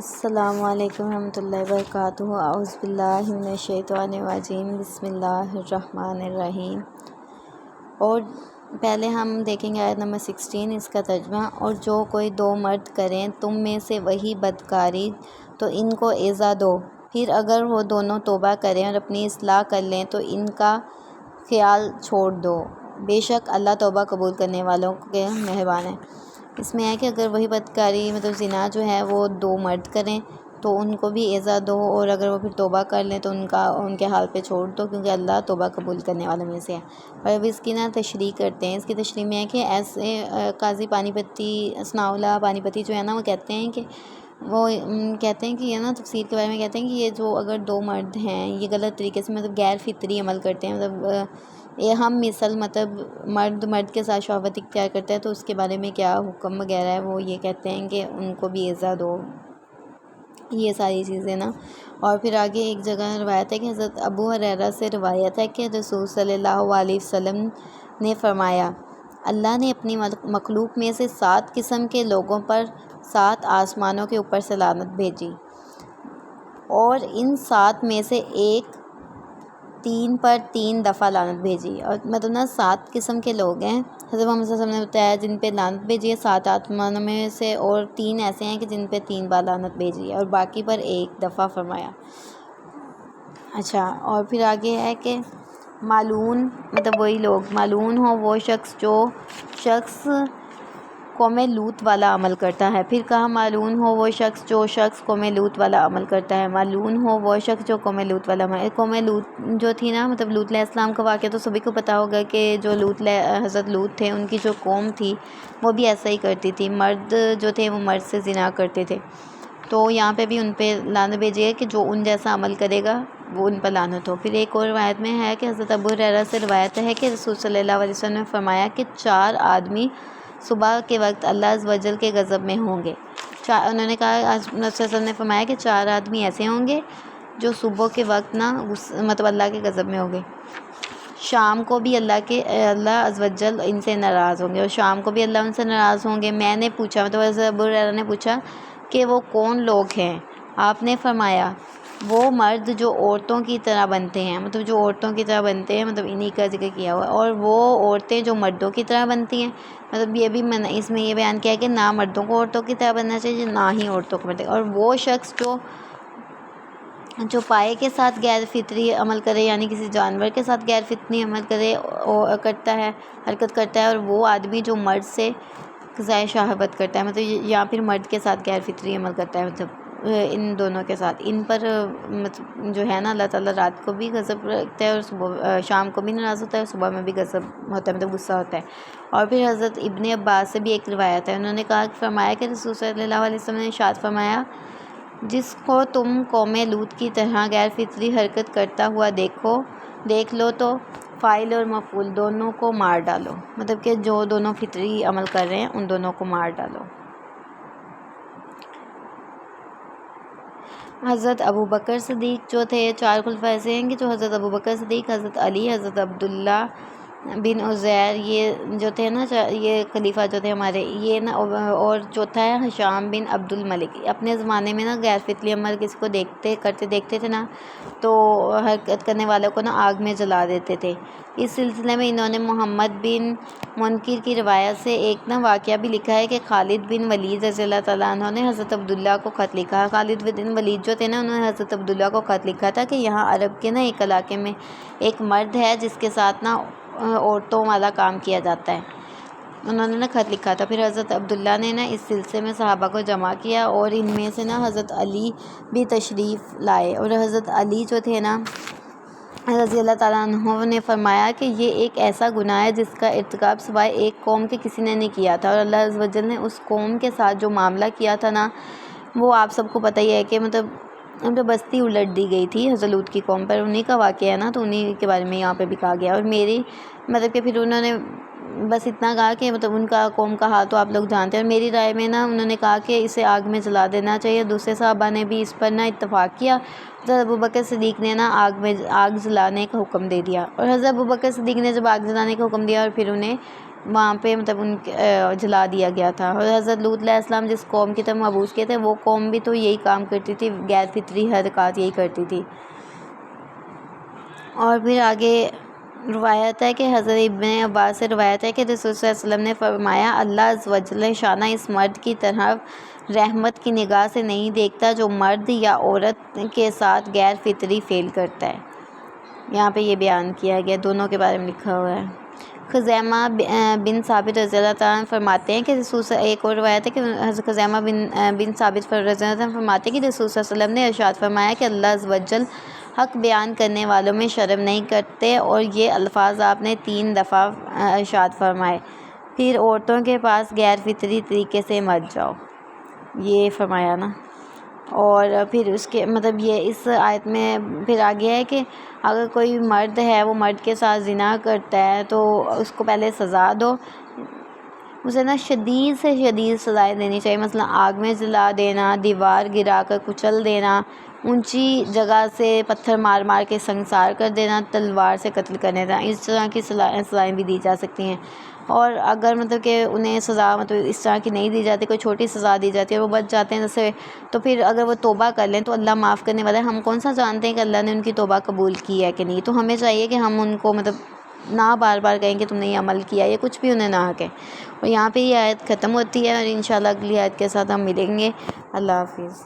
السلام علیکم ورحمۃ اللہ وبرکاتہ۔ اعوذ باللہ من الشیطان الرجیم، بسم اللہ الرحمن الرحیم۔ اور پہلے ہم دیکھیں گے آیت نمبر 16، اس کا ترجمہ۔ اور جو کوئی دو مرد کریں تم میں سے وہی بدکاری تو ان کو ایذا دو، پھر اگر وہ دونوں توبہ کریں اور اپنی اصلاح کر لیں تو ان کا خیال چھوڑ دو، بے شک اللہ توبہ قبول کرنے والوں کے مہربان ہے۔ اس میں ہے کہ اگر وہی بدکاری زنا جو ہے وہ دو مرد کریں تو ان کو بھی ایذا دو، اور اگر وہ پھر توبہ کر لیں تو ان کے حال پہ چھوڑ دو، کیونکہ اللہ توبہ قبول کرنے والوں میں سے ہے۔ اور اب اس کی تشریح کرتے ہیں۔ اس کی تشریح میں ہے کہ ایسے قاضی پانی پتی ثناء اللہ پانی پتی جو ہے وہ کہتے ہیں کہ یہ تفسیر کے بارے میں کہتے ہیں کہ یہ جو اگر دو مرد ہیں یہ غلط طریقے سے غیر فطری عمل کرتے ہیں، یہ ہم مثل مرد کے ساتھ شہوت اختیار کرتا ہے تو اس کے بارے میں کیا حکم وغیرہ ہے، وہ یہ کہتے ہیں کہ ان کو بھی ایذا دو، یہ ساری چیزیں اور پھر آگے ایک جگہ روایت ہے کہ حضرت ابو ہریرہ سے روایت ہے کہ رسول صلی اللہ علیہ وسلم نے فرمایا، اللہ نے اپنی مخلوق میں سے 7 قسم کے لوگوں پر 7 آسمانوں کے اوپر سے لعنت بھیجی، اور ان 7 میں سے ایک 3 پر 3 دفعہ لعنت بھیجی۔ اور 7 قسم کے لوگ ہیں حضرت محمد صلی اللہ علیہ وسلم نے بتایا جن پہ لعنت بھیجی ہے 7 آسمانوں میں سے، اور 3 ایسے ہیں کہ جن پہ 3 بار لعنت بھیجی ہے، اور باقی پر 1 دفعہ فرمایا۔ اور پھر آگے ہے کہ مالون وہی لوگ، مالون ہو وہ شخص جو شخص قوم لوط والا عمل کرتا ہے۔ پھر کہا مالون ہو وہ شخص جو شخص قوم لوط والا عمل کرتا ہے، مالون ہو وہ شخص جو قوم لوط والا عمل۔ قوم لوط جو تھی لوط علیہ السلام کا واقعہ تو سبھی کو پتہ ہوگا کہ جو حضرت لوط تھے ان کی جو قوم تھی وہ بھی ایسا ہی کرتی تھی، مرد جو تھے وہ مرد سے زنا کرتے تھے، تو یہاں پہ بھی ان پہ لعنت بھیجی ہے کہ جو ان جیسا عمل کرے گا وہ ان پر لعنت ہو۔ پھر ایک اور روایت میں ہے کہ حضرت ابو ہریرہ سے روایت ہے کہ رسول صلی اللہ علیہ وسلم نے فرمایا کہ 4 آدمی صبح کے وقت اللہ عز و جل کے غضب میں ہوں گے۔ انہوں نے کہا، رسول صلی اللہ علیہ وسلم نے فرمایا کہ 4 آدمی ایسے ہوں گے جو صبح کے وقت اللہ کے غضب میں ہوں گے، شام کو بھی اللہ عز و جل ان سے ناراض ہوں گے، اور شام کو بھی اللہ ان سے ناراض ہوں گے۔ میں نے پوچھا حضرت ابو ہریرہ نے پوچھا کہ وہ کون لوگ ہیں؟ آپ نے فرمایا وہ مرد جو عورتوں کی طرح بنتے ہیں، جو عورتوں کی طرح بنتے ہیں انہی کا ذکر کیا ہوا ہے، اور وہ عورتیں جو مردوں کی طرح بنتی ہیں، یہ بھی اس میں یہ بیان کیا ہے کہ نہ مردوں کو عورتوں کی طرح بننا چاہیے نہ ہی عورتوں کو بنتے، اور وہ شخص جو پائے کے ساتھ غیر فطری عمل کرے، یعنی کسی جانور کے ساتھ غیر فطری عمل حرکت کرتا ہے، اور وہ آدمی جو مرد سے ظاہر شہوت کرتا ہے، یا پھر مرد کے ساتھ غیر فطری عمل کرتا ہے، ان دونوں کے ساتھ، ان پر جو ہے اللہ تعالیٰ رات کو بھی غضب رکھتا ہے اور شام کو بھی ناراض ہوتا ہے، اور صبح میں بھی غضب ہوتا ہے غصہ ہوتا ہے۔ اور پھر حضرت ابن عباس سے بھی ایک روایت ہے، انہوں نے فرمایا کہ رسول صلی اللہ علیہ وسلم نے ارشاد فرمایا، جس کو تم قوم لوط کی طرح غیر فطری حرکت کرتا ہوا دیکھ لو تو فاعل اور مفعول دونوں کو مار ڈالو، کہ جو دونوں فطری عمل کر رہے ہیں ان دونوں کو مار ڈالو۔ حضرت ابو بکر صدیق جو تھے، 4 خلفائے ایسے ہیں کہ جو حضرت ابو بکر صدیق، حضرت علی، حضرت عبداللہ بن عزیر، یہ جو تھے یہ خلیفہ جو تھے ہمارے، یہ اور چوتھا ہے ہشام بن عبد الملک، اپنے زمانے میں غیر فطری عمل کسی کو کرتے دیکھتے تھے تو حرکت کرنے والوں کو آگ میں جلا دیتے تھے۔ اس سلسلے میں انہوں نے محمد بن منکر کی روایت سے ایک واقعہ بھی لکھا ہے کہ خالد بن ولید رضی اللہ تعالیٰ عنہ نے حضرت عبداللہ کو خط لکھا۔ خالد بن ولید جو تھے انہوں نے حضرت عبداللہ کو خط لکھا تھا کہ یہاں عرب کے ایک علاقے میں ایک مرد ہے جس کے ساتھ عورتوں والا کام کیا جاتا ہے، انہوں نے خط لکھا تھا۔ پھر حضرت عبداللہ نے اس سلسلے میں صحابہ کو جمع کیا، اور ان میں سے حضرت علی بھی تشریف لائے، اور حضرت علی جو تھے رضی اللہ تعالیٰ عنہ نے فرمایا کہ یہ ایک ایسا گناہ ہے جس کا ارتکاب سوائے ایک قوم کے کسی نے نہیں کیا تھا، اور اللہ عز و جل نے اس قوم کے ساتھ جو معاملہ کیا تھا وہ آپ سب کو پتہ ہی ہے کہ ان پہ بستی الٹ دی گئی تھی حضرت لوط کی قوم پر، انہی کا واقعہ ہے تو انہی کے بارے میں یہاں پہ بھی کہا گیا۔ اور میری کہ پھر انہوں نے بس اتنا کہا کہ ان کا قوم کا حال تو آپ لوگ جانتے ہیں، اور میری رائے میں انہوں نے کہا کہ اسے آگ میں جلا دینا چاہیے۔ دوسرے صحابہ نے بھی اس پر اتفاق کیا، حضرت ابوبکر صدیق نے آگ جلانے کا حکم دے دیا، اور حضرت ابوبکر صدیق نے جب آگ جلانے کا حکم دیا اور پھر انہیں وہاں پہ مطلب ان جلا دیا گیا تھا. اور حضرت لوط علیہ السلام جس قوم کی طرف مبعوث کیے تھے وہ قوم بھی تو یہی کام کرتی تھی, غیر فطری حرکات یہی کرتی تھی. اور پھر آگے روایت ہے کہ حضرت ابن عباس سے روایت ہے کہ رسول صلی اللہ علیہ وسلم نے فرمایا, اللہ عز و جل شانہ اس مرد کی طرف رحمت کی نگاہ سے نہیں دیکھتا جو مرد یا عورت کے ساتھ غیر فطری فعل کرتا ہے. یہاں پہ یہ بیان کیا گیا, دونوں کے بارے میں لکھا ہوا ہے. خزیمہ بن ثابت رضی اللہ تعالیٰ عنہ فرماتے ہیں کہ ایک اور روایت ہے کہ حضرت خزیمہ بن ثابت رضی اللہ عنہ فرماتے ہیں کہ رسول صلی اللہ علیہ وسلم نے ارشاد فرمایا کہ اللہ عز و جل حق بیان کرنے والوں میں شرم نہیں کرتے, اور یہ الفاظ آپ نے 3 دفعہ ارشاد فرمائے. پھر عورتوں کے پاس غیر فطری طریقے سے مت جاؤ, یہ فرمایا نا. اور پھر اس کے مطلب یہ اس آیت میں پھر آگے ہے کہ اگر کوئی مرد ہے وہ مرد کے ساتھ زنا کرتا ہے تو اس کو پہلے سزا دو, اسے نا شدید سے شدید سزائیں دینی چاہیے. مثلا آگ میں جلا دینا, دیوار گرا کر کچل دینا, اونچی جگہ سے پتھر مار مار کے سنگسار کر دینا, تلوار سے قتل کر دینا, اس طرح کی سزائیں بھی دی جا سکتی ہیں. اور اگر مطلب کہ انہیں سزا مطلب اس طرح کی نہیں دی جاتی, کوئی چھوٹی سزا دی جاتی ہے اور وہ بچ جاتے ہیں جیسے, تو پھر اگر وہ توبہ کر لیں تو اللہ معاف کرنے والا ہے. ہم کون سا جانتے ہیں کہ اللہ نے ان کی توبہ قبول کی ہے کہ نہیں, تو ہمیں چاہیے کہ ہم ان کو مطلب نہ بار بار کہیں کہ تم نے یہ عمل کیا, یا کچھ بھی انہیں نہ کہیں. اور یہاں پہ یہ آیت ختم ہوتی ہے, اور انشاءاللہ اگلی آیت کے ساتھ ہم ملیں گے. اللہ حافظ.